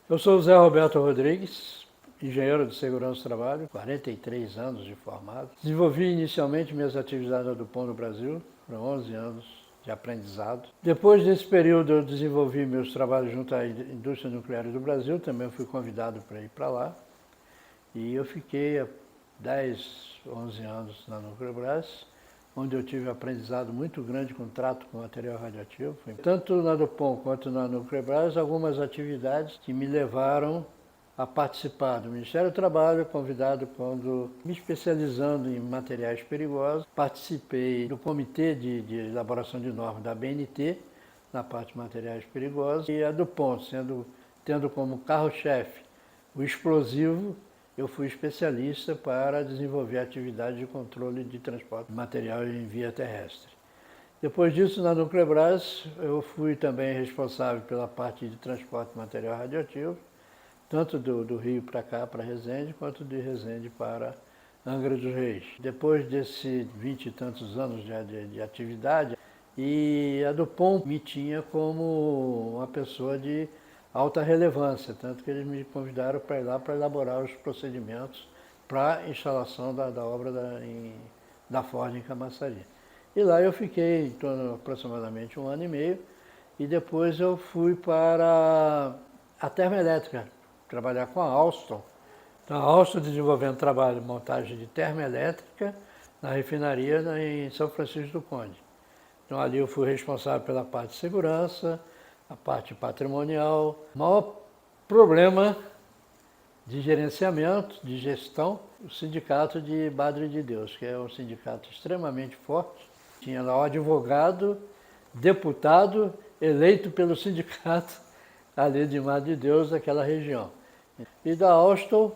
Eu sou o Zé Roberto Rodrigues, engenheiro de segurança do trabalho, 43 anos de formado. Desenvolvi inicialmente minhas atividades na Dupont no Brasil, foram 11 anos de aprendizado. Depois desse período eu desenvolvi meus trabalhos junto à indústria nuclear do Brasil, também fui convidado para ir para lá. E eu fiquei há 10, 11 anos na Nucleabras, onde eu tive um aprendizado muito grande com trato com material radioativo. Tanto na Dupont quanto na Nucleabras, algumas atividades que me levaram a participar do Ministério do Trabalho, convidado quando me especializando em materiais perigosos. Participei do Comitê de Elaboração de Normas da BNT, na parte de materiais perigosos, e a Dupont, tendo como carro-chefe o explosivo, eu fui especialista para desenvolver atividades de controle de transporte de material em via terrestre. Depois disso, na Nucleabras, eu fui também responsável pela parte de transporte de material radioativo, tanto do Rio para cá, para Resende, quanto de Resende para Angra dos Reis. Depois desses 20 e tantos anos de atividade, e a Dupont me tinha como uma pessoa de alta relevância, tanto que eles me convidaram para ir lá para elaborar os procedimentos para a instalação da obra da Ford em Camaçari. E lá eu fiquei em torno aproximadamente 1 ano e meio, e depois eu fui para a termoelétrica, trabalhar com a Alstom. Então, a Alstom desenvolvendo trabalho de montagem de termoelétrica na refinaria em São Francisco do Conde. Então ali eu fui responsável pela parte de segurança, a parte patrimonial. O maior problema de gerenciamento, de gestão, o sindicato de Madre de Deus, que é um sindicato extremamente forte. Tinha lá o advogado, deputado, eleito pelo sindicato ali de Madre de Deus daquela região. E da Alstom,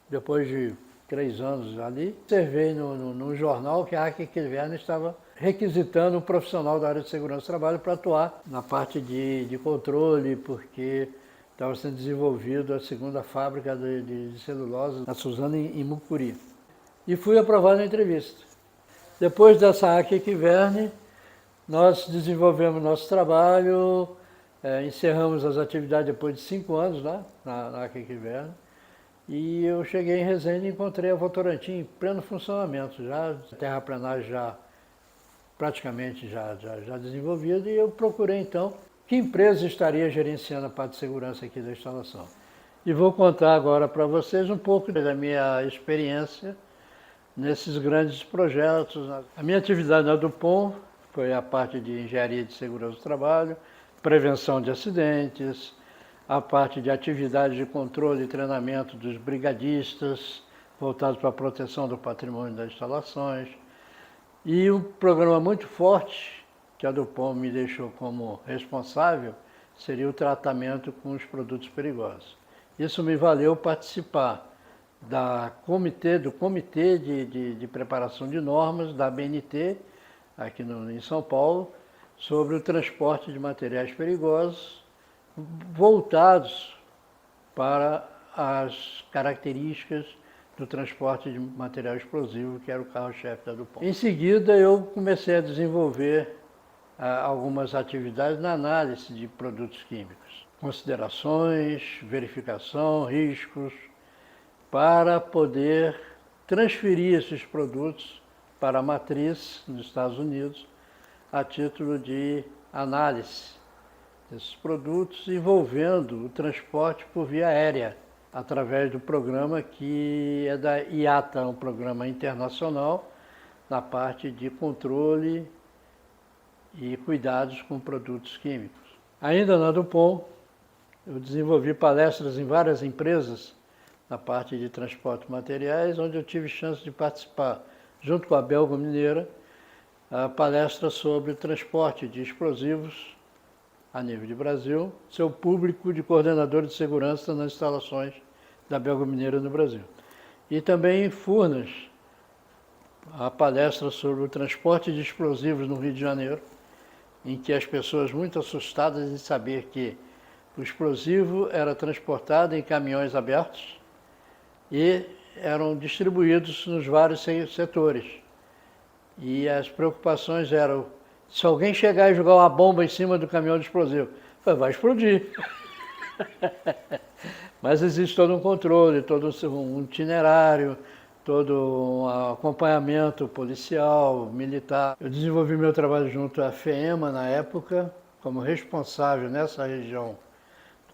depois de 3 anos ali, observei num jornal que a Arquiquiverne estava requisitando um profissional da área de segurança do trabalho para atuar na parte de controle, porque estava sendo desenvolvido a segunda fábrica de celulose na Suzano em Mucuri. E fui aprovado na entrevista. Depois dessa Arquiquiverne, nós desenvolvemos nosso trabalho, encerramos as atividades depois de 5 anos lá na Arquiquiverne. E eu cheguei em Resende e encontrei a Votorantim em pleno funcionamento, já a terraplanagem praticamente já desenvolvida, e eu procurei então que empresa estaria gerenciando a parte de segurança aqui da instalação. E vou contar agora para vocês um pouco da minha experiência nesses grandes projetos. A minha atividade na Dupont foi a parte de engenharia de segurança do trabalho, prevenção de acidentes, a parte de atividades de controle e treinamento dos brigadistas, voltados para a proteção do patrimônio das instalações. E um programa muito forte, que a Dupont me deixou como responsável, seria o tratamento com os produtos perigosos. Isso me valeu participar do Comitê de Preparação de Normas, da BNT, aqui em São Paulo, sobre o transporte de materiais perigosos, voltados para as características do transporte de material explosivo, que era o carro-chefe da Dupont. Em seguida, eu comecei a desenvolver algumas atividades na análise de produtos químicos, considerações, verificação, riscos, para poder transferir esses produtos para a matriz nos Estados Unidos, a título de análise desses produtos, envolvendo o transporte por via aérea, através do programa que é da IATA, um programa internacional na parte de controle e cuidados com produtos químicos. Ainda na Dupont, eu desenvolvi palestras em várias empresas na parte de transporte de materiais, onde eu tive chance de participar, junto com a Belga Mineira, a palestra sobre o transporte de explosivos a nível de Brasil, seu público de coordenadores de segurança nas instalações da Belga Mineira no Brasil. E também em Furnas, a palestra sobre o transporte de explosivos no Rio de Janeiro, em que as pessoas muito assustadas em saber que o explosivo era transportado em caminhões abertos e eram distribuídos nos vários setores. E as preocupações eram, se alguém chegar e jogar uma bomba em cima do caminhão de explosivo, vai explodir. Mas existe todo um controle, todo um itinerário, todo um acompanhamento policial, militar. Eu desenvolvi meu trabalho junto à FEEMA na época, como responsável nessa região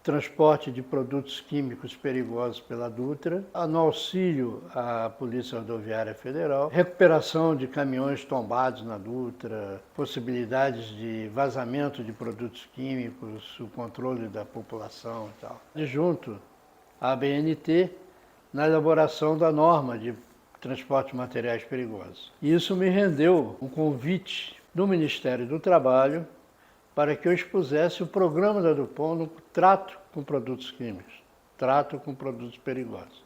transporte de produtos químicos perigosos pela Dutra, no auxílio à Polícia Rodoviária Federal, recuperação de caminhões tombados na Dutra, possibilidades de vazamento de produtos químicos, o controle da população e tal. E junto à ABNT, na elaboração da norma de transporte de materiais perigosos. E isso me rendeu um convite do Ministério do Trabalho para que eu expusesse o programa da Dupont no trato com produtos químicos, trato com produtos perigosos.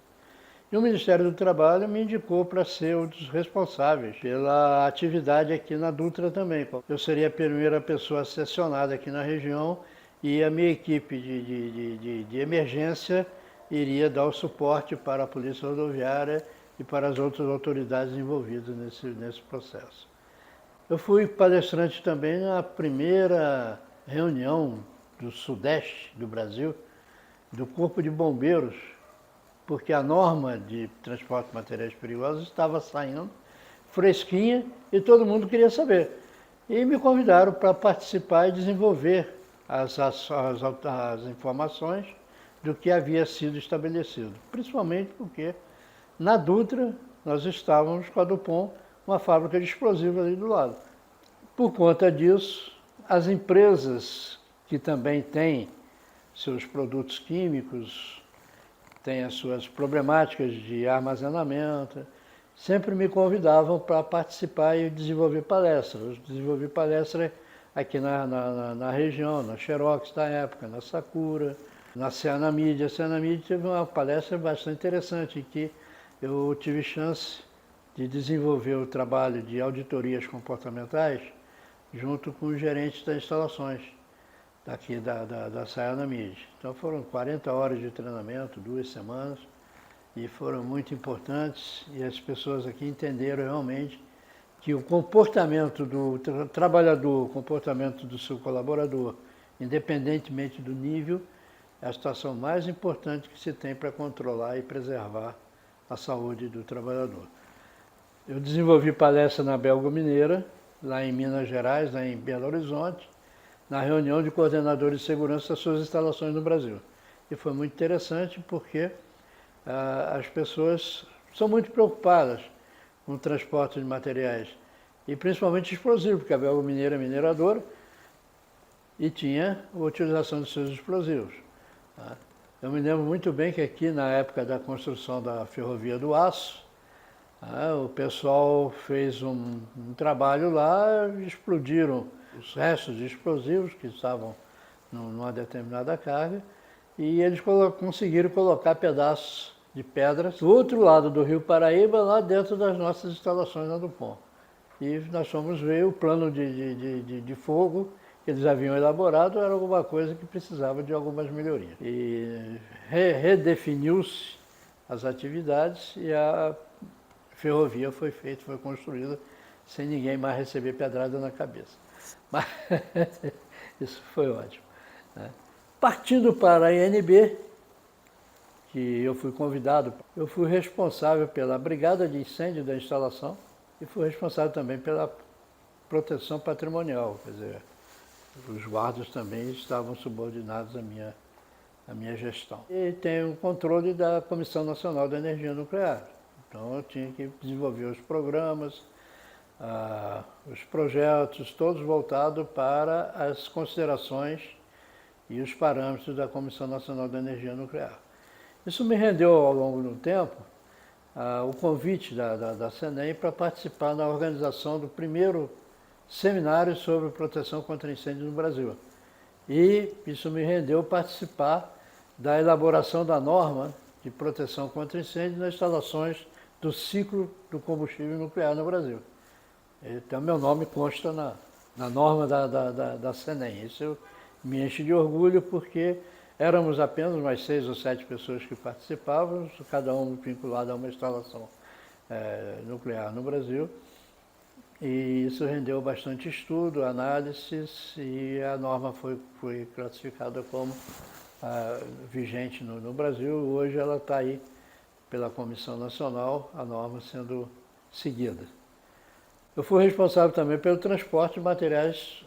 E o Ministério do Trabalho me indicou para ser um dos responsáveis pela atividade aqui na Dutra também. Eu seria a primeira pessoa sessionada aqui na região e a minha equipe de emergência iria dar o suporte para a Polícia Rodoviária e para as outras autoridades envolvidas nesse processo. Eu fui palestrante também na primeira reunião do Sudeste do Brasil, do Corpo de Bombeiros, porque a norma de transporte de materiais perigosos estava saindo fresquinha e todo mundo queria saber. E me convidaram para participar e desenvolver as informações do que havia sido estabelecido, principalmente porque na Dutra nós estávamos com a Dupont, uma fábrica de explosivos ali do lado. Por conta disso, as empresas que também têm seus produtos químicos, têm as suas problemáticas de armazenamento, sempre me convidavam para participar e desenvolver palestras. Eu desenvolvi palestra aqui na região, na Xerox da época, na Sakura, na Cianamid. A Cianamid teve uma palestra bastante interessante, em que eu tive chance de desenvolver o trabalho de auditorias comportamentais junto com os gerentes das instalações daqui da Cianamid. Então foram 40 horas de treinamento, 2 semanas, e foram muito importantes, e as pessoas aqui entenderam realmente que o comportamento do trabalhador, o comportamento do seu colaborador, independentemente do nível, é a situação mais importante que se tem para controlar e preservar a saúde do trabalhador. Eu desenvolvi palestra na Belga Mineira, lá em Minas Gerais, lá em Belo Horizonte, na reunião de coordenadores de segurança das suas instalações no Brasil. E foi muito interessante porque as pessoas são muito preocupadas com o transporte de materiais, e principalmente explosivos, porque a Belga Mineira é mineradora e tinha a utilização de seus explosivos. Eu me lembro muito bem que aqui, na época da construção da Ferrovia do Aço, o pessoal fez um trabalho lá, explodiram os restos de explosivos que estavam numa determinada carga, e eles conseguiram colocar pedaços de pedras do outro lado do Rio Paraíba, lá dentro das nossas instalações na Dupont. E nós fomos ver o plano de fogo que eles haviam elaborado, era alguma coisa que precisava de algumas melhorias. E redefiniu-se as atividades e a ferrovia foi construída sem ninguém mais receber pedrada na cabeça. Mas isso foi ótimo. Partindo para a INB, que eu fui convidado, eu fui responsável pela brigada de incêndio da instalação e fui responsável também pela proteção patrimonial, quer dizer, os guardas também estavam subordinados à minha gestão. E tem o controle da Comissão Nacional da Energia Nuclear. Então eu tinha que desenvolver os programas, os projetos, todos voltados para as considerações e os parâmetros da Comissão Nacional da Energia Nuclear. Isso me rendeu ao longo do tempo o convite da CENEM para participar na organização do primeiro seminário sobre proteção contra incêndio no Brasil. E isso me rendeu participar da elaboração da norma de proteção contra incêndio nas instalações do ciclo do combustível nuclear no Brasil. Então, meu nome consta na norma da CENEM. Isso me enche de orgulho porque éramos apenas mais 6 ou 7 pessoas que participávamos, cada um vinculado a uma instalação nuclear no Brasil. E isso rendeu bastante estudo, análises, e a norma foi classificada como vigente no Brasil. Hoje ela está aí pela Comissão Nacional, a norma sendo seguida. Eu fui responsável também pelo transporte de materiais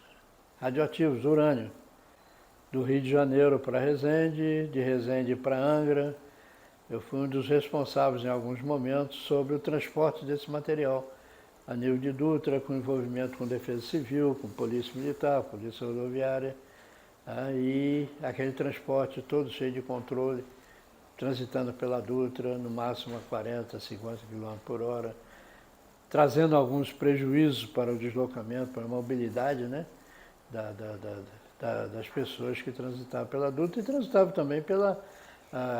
radioativos, urânio, do Rio de Janeiro para Resende, de Resende para Angra. Eu fui um dos responsáveis em alguns momentos sobre o transporte desse material a nível de Dutra, com envolvimento com Defesa Civil, com Polícia Militar, Polícia Rodoviária, e aquele transporte todo cheio de controle, transitando pela Dutra, no máximo a 40, 50 km por hora, trazendo alguns prejuízos para o deslocamento, para a mobilidade, né, das pessoas que transitavam pela Dutra e transitavam também pela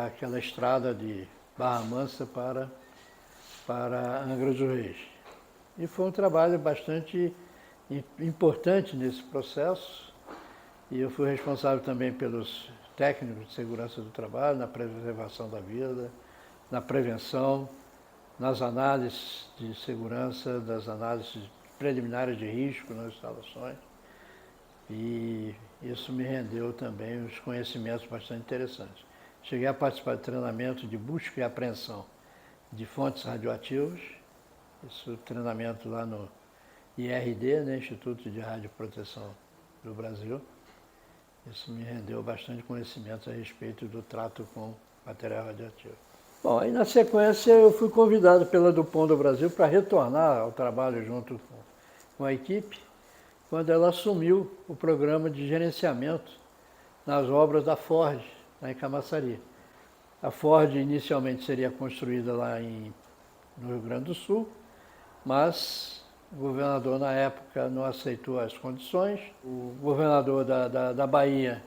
aquela estrada de Barra Mansa para Angra dos Reis. E foi um trabalho bastante importante nesse processo, e eu fui responsável também pelos técnicos de segurança do trabalho, na preservação da vida, na prevenção, nas análises de segurança, das análises preliminares de risco nas instalações. E isso me rendeu também uns conhecimentos bastante interessantes. Cheguei a participar de treinamento de busca e apreensão de fontes radioativas, esse treinamento lá no IRD, né, Instituto de Radioproteção do Brasil. Isso me rendeu bastante conhecimento a respeito do trato com material radioativo. Bom, aí na sequência eu fui convidado pela Dupont do Brasil para retornar ao trabalho junto com a equipe, quando ela assumiu o programa de gerenciamento nas obras da Ford, lá em Camaçari. A Ford inicialmente seria construída lá no Rio Grande do Sul, mas o governador na época não aceitou as condições. O governador da Bahia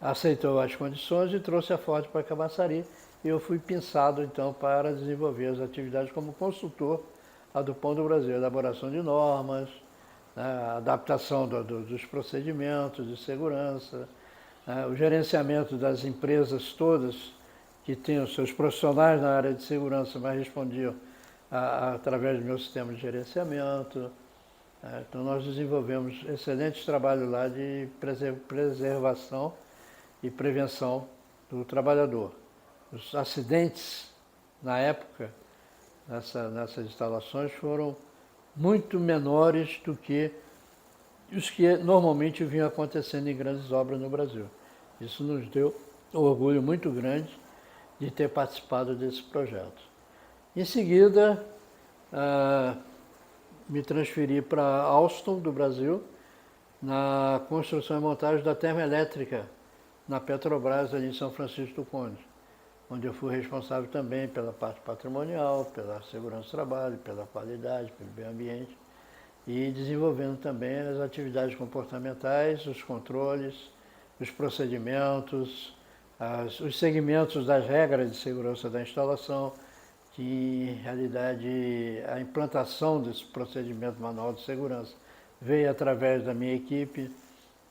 aceitou as condições e trouxe a Ford para Camaçari. E eu fui pensado então para desenvolver as atividades como consultor à Dupont do Brasil, elaboração de normas, a adaptação dos procedimentos de segurança, o gerenciamento das empresas todas que tinham seus profissionais na área de segurança, mas respondiam através do meu sistema de gerenciamento. Então nós desenvolvemos excelentes trabalhos lá de preservação e prevenção do trabalhador. Os acidentes, na época, nessas instalações, foram muito menores do que os que normalmente vinham acontecendo em grandes obras no Brasil. Isso nos deu um orgulho muito grande de ter participado desse projeto. Em seguida, me transferi para Alstom, do Brasil, na construção e montagem da termoelétrica na Petrobras, ali em São Francisco do Conde, onde eu fui responsável também pela parte patrimonial, pela segurança do trabalho, pela qualidade, pelo meio ambiente, e desenvolvendo também as atividades comportamentais, os controles, os procedimentos, os segmentos das regras de segurança da instalação, que em realidade a implantação desse procedimento manual de segurança veio através da minha equipe,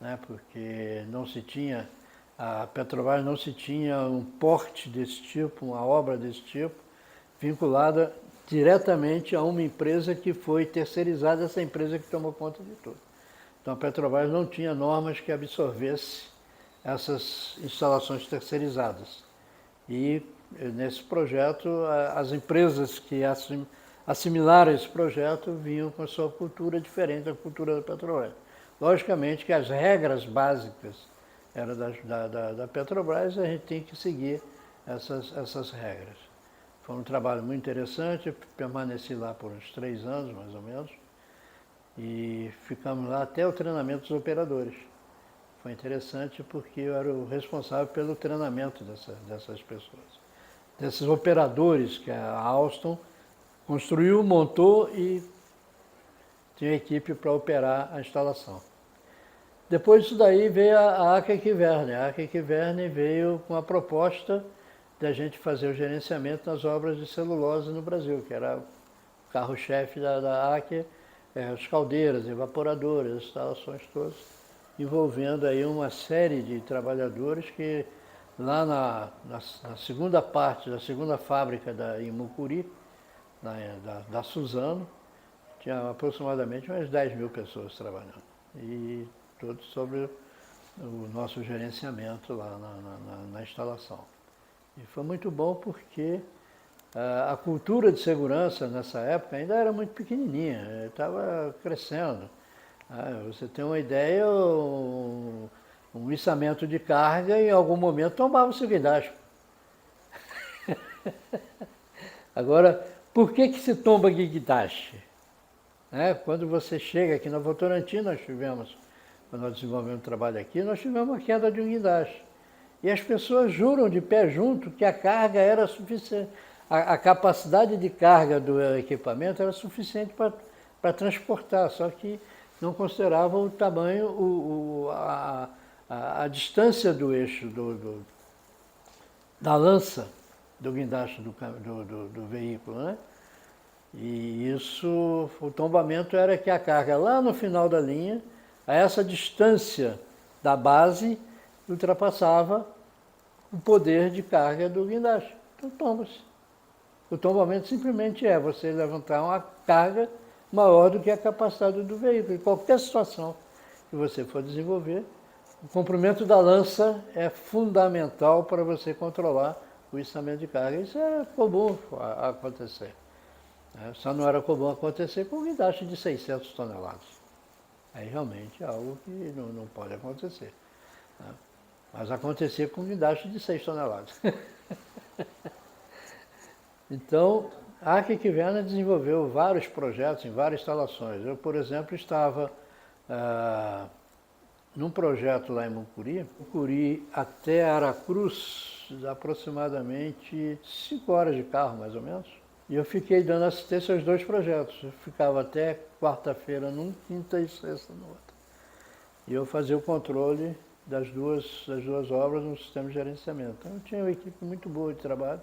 né, porque não se tinha, a Petrobras não se tinha um porte desse tipo, uma obra desse tipo, vinculada diretamente a uma empresa que foi terceirizada, essa empresa que tomou conta de tudo. Então a Petrobras não tinha normas que absorvesse essas instalações terceirizadas. E nesse projeto, as empresas que assimilaram esse projeto vinham com a sua cultura diferente da cultura da Petrobras. Logicamente que as regras básicas eram da Petrobras, a gente tem que seguir essas regras. Foi um trabalho muito interessante, permaneci lá por uns 3 anos, mais ou menos, e ficamos lá até o treinamento dos operadores. Foi interessante porque eu era o responsável pelo treinamento dessas pessoas, desses operadores que a Alstom construiu, montou e tinha equipe para operar a instalação. Depois disso daí veio a Aker Kværner. A Aker Kværner veio com a proposta de a gente fazer o gerenciamento nas obras de celulose no Brasil, que era o carro-chefe da Aker, as caldeiras, evaporadoras, instalações todas, envolvendo aí uma série de trabalhadores que lá na segunda parte, da segunda fábrica em Mucuri, da Suzano, tinha aproximadamente umas 10 mil pessoas trabalhando. E todos sobre o nosso gerenciamento lá na instalação. E foi muito bom porque a cultura de segurança nessa época ainda era muito pequenininha, estava crescendo. Você tem uma ideia, um içamento de carga em algum momento tomava-se o guindaste. Agora, por que se tomba guindaste? Quando você chega aqui na Votorantim, quando nós desenvolvemos um trabalho aqui, nós tivemos uma queda de um guindaste. E as pessoas juram de pé junto que a carga era suficiente, a capacidade de carga do equipamento era suficiente para transportar, só que não consideravam o tamanho, a distância do eixo da lança do guindaste do veículo, né? E isso, o tombamento era que a carga lá no final da linha, a essa distância da base, ultrapassava o poder de carga do guindaste. Então tomba-se. O tombamento simplesmente é você levantar uma carga maior do que a capacidade do veículo. Em qualquer situação que você for desenvolver, o comprimento da lança é fundamental para você controlar o içamento de carga. Isso é comum acontecer. Só não era comum acontecer com um guindaste de 600 toneladas. Aí realmente é algo que não pode acontecer. Mas acontecia com um guindaste de 6 toneladas. Então, a Arquiquiverna desenvolveu vários projetos em várias instalações. Eu, por exemplo, estava num projeto lá em Mucuri até Aracruz, aproximadamente 5 horas de carro, mais ou menos. E eu fiquei dando assistência aos dois projetos. Eu ficava até quarta-feira num, quinta e sexta no outro. E eu fazia o controle das duas obras no sistema de gerenciamento. Então eu tinha uma equipe muito boa de trabalho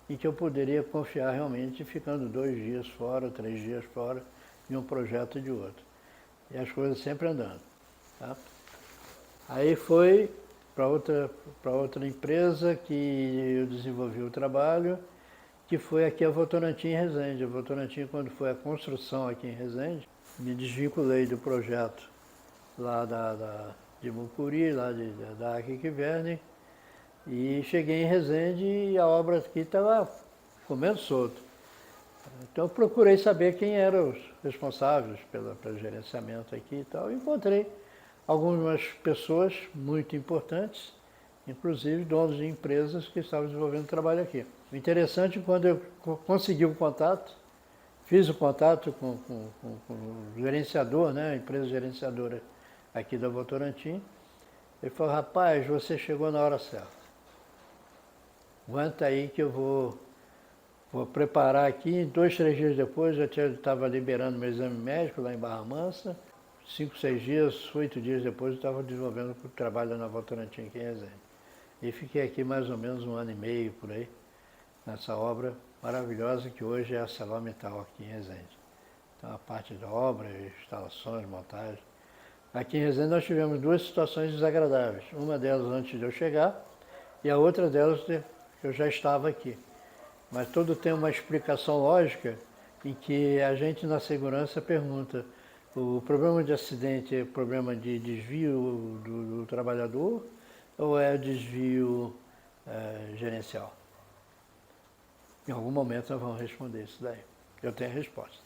e que eu poderia confiar realmente ficando 2 dias fora, 3 dias fora de um projeto e de outro. E as coisas sempre andando. Tá? Aí foi para outra empresa que eu desenvolvi o trabalho, que foi aqui a Votorantim em Resende. A Votorantim, quando foi a construção aqui em Resende, me desvinculei do projeto lá de Mucuri, lá da Arquiquiverna, e cheguei em Resende e a obra aqui estava comendo solto. Então eu procurei saber quem eram os responsáveis pelo gerenciamento aqui e tal. E encontrei algumas pessoas muito importantes, inclusive donos de empresas que estavam desenvolvendo trabalho aqui. O interessante, quando eu consegui o contato, fiz o contato com o gerenciador, né, a empresa gerenciadora aqui da Votorantim, ele falou: rapaz, você chegou na hora certa. Aguenta aí que eu vou preparar aqui. 2, 3 dias depois, eu estava liberando meu exame médico lá em Barra Mansa. 5, 6 dias, 8 dias depois, eu estava desenvolvendo o trabalho na Votorantim aqui em Resende. E fiquei aqui mais ou menos 1 ano e meio por aí, nessa obra maravilhosa que hoje é a ArcelorMittal aqui em Resende. Então a parte da obra, instalações, montagem. Aqui em Resende nós tivemos 2 situações desagradáveis. Uma delas antes de eu chegar e a outra delas que eu já estava aqui. Mas tudo tem uma explicação lógica em que a gente na segurança pergunta: o problema de acidente é problema de desvio do trabalhador ou é desvio gerencial? Em algum momento nós vamos responder isso daí. Eu tenho a resposta.